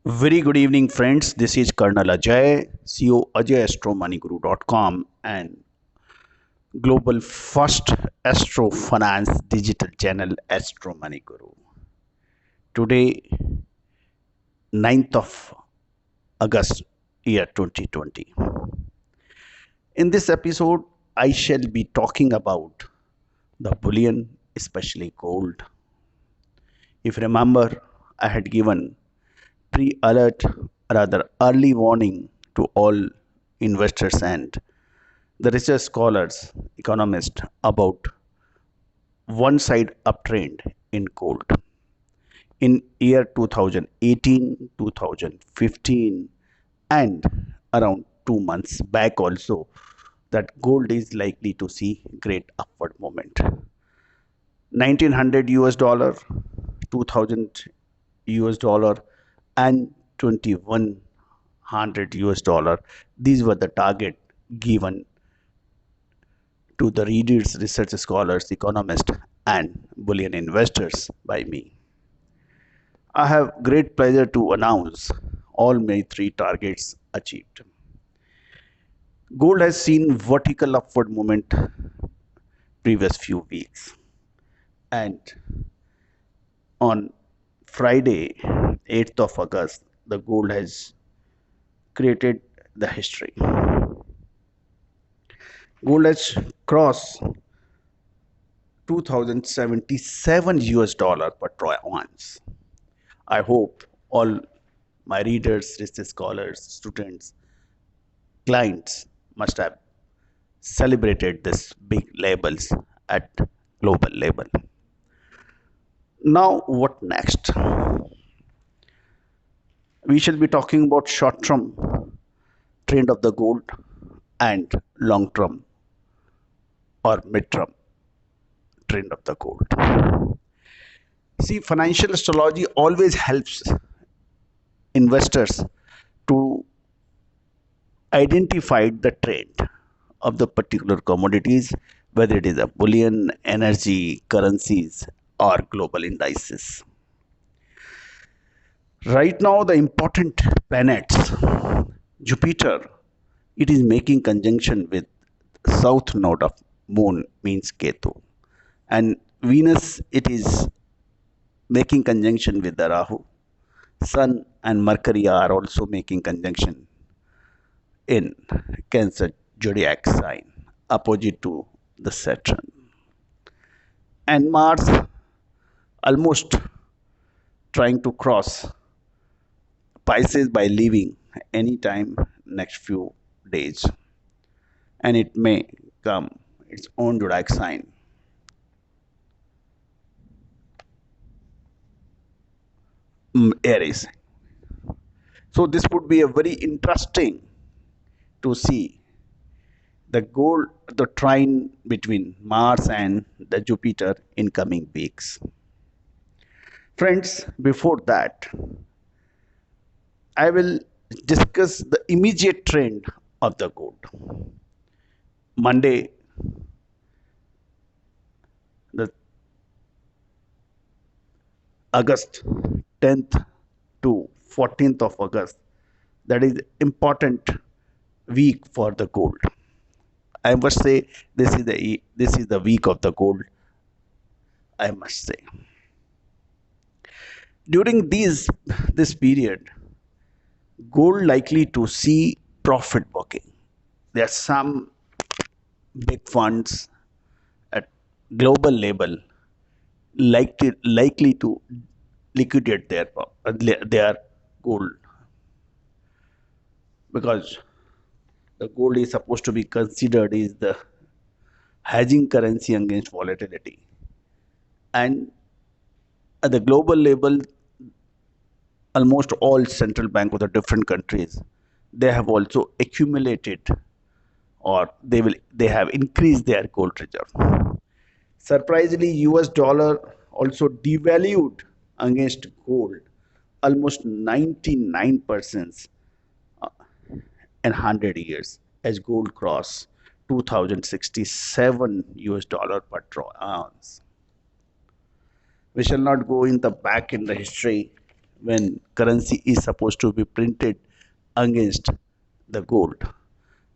Very good evening, friends. This is Colonel Ajay, CEO AjayAstroMoneyGuru.com and global first Astro Finance digital channel Astro Money Guru. Today, 9th of August, year 2020. In this episode, I shall be talking about the bullion, especially gold. If you remember, I had given pre-alert, rather early warning to all investors and the research scholars, economists about one side uptrend in gold. In year 2018, 2015 and around 2 months back also that gold is likely to see great upward moment. 1900 US dollar, 2000 US dollar and 2100 US dollar. These were the target given to the readers, research scholars, economists, and bullion investors by me. I have great pleasure to announce all my three targets achieved. Gold has seen vertical upward movement previous few weeks, and on Friday, 8th of August, the gold has created the history. Gold has crossed 2077 US dollar per troy ounce. I hope all my readers, research scholars, students, clients must have celebrated this big labels at global level. Now, what next? We shall be talking about short-term trend of the gold and long-term or mid-term trend of the gold. See, financial astrology always helps investors to identify the trend of the particular commodities, whether it is a bullion, energy, currencies, or global indices. Right now, the important planets, Jupiter, it is making conjunction with south node of moon means Ketu, and Venus it is making conjunction with the Rahu. Sun and Mercury are also making conjunction in Cancer zodiac sign, opposite to the Saturn. And Mars almost trying to cross Pisces by leaving anytime next few days, and it may come its own zodiac sign. Aries. So this would be a very interesting to see the goal, the trine between Mars and the Jupiter in coming weeks. Friends, before that, I will discuss the immediate trend of the gold. Monday, the August 10th to 14th of August, that is important week for the gold. I must say this is the week of the gold. I must say during this period, gold likely to see profit booking. There are some big funds at global level likely to liquidate their gold because the gold is supposed to be considered is the hedging currency against volatility, and at the global level almost all central bank of the different countries they have also accumulated or they have increased their gold reserve. Surprisingly, US dollar also devalued against gold almost 99% in 100 years as gold crossed 2067 US dollar per troy ounce. We shall not go in the back in the history, when currency is supposed to be printed against the gold.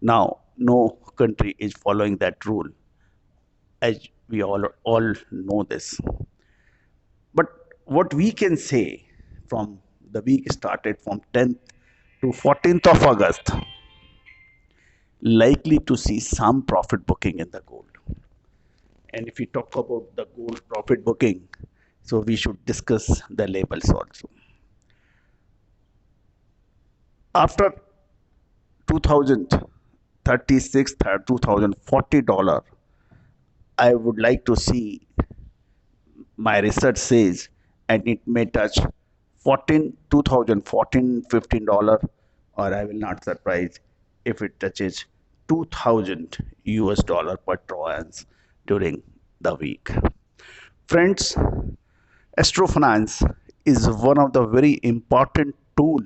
Now, no country is following that rule, as we all know this. But what we can say, from the week started from 10th to 14th of August, likely to see some profit booking in the gold. And if we talk about the gold profit booking, so we should discuss the labels also. After 2036 $2040, I would like to see, my research says, and it may touch 15 or I will not surprise if it touches 2000 US dollar per troy ounce during the week. Friends, astrofinance is one of the very important tool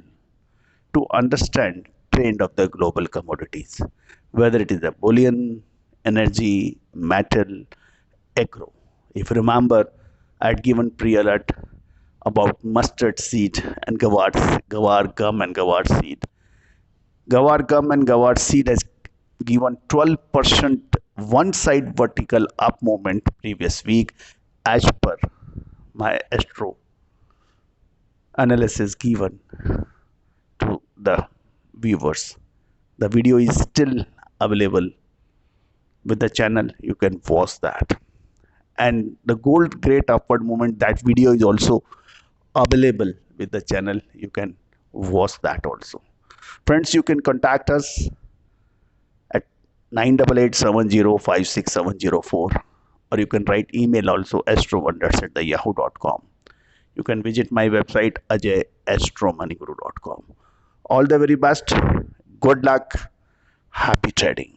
to understand trend of the global commodities, whether it is a bullion, energy, metal, agro. If you remember, I had given pre-alert about mustard seed and gawar gum and gawar seed. Gawar gum and gawar seed has given 12% one side vertical up movement previous week, as per my astro analysis given to the viewers. The video is still available with the channel. You can watch that. And the gold great upward movement, that video is also available with the channel. You can watch that also. Friends, you can contact us at 9887056704, or you can write email also, astrowonders@yahoo.com. You can visit my website, ajayastromoniguru.com. All the very best. Good luck. Happy trading.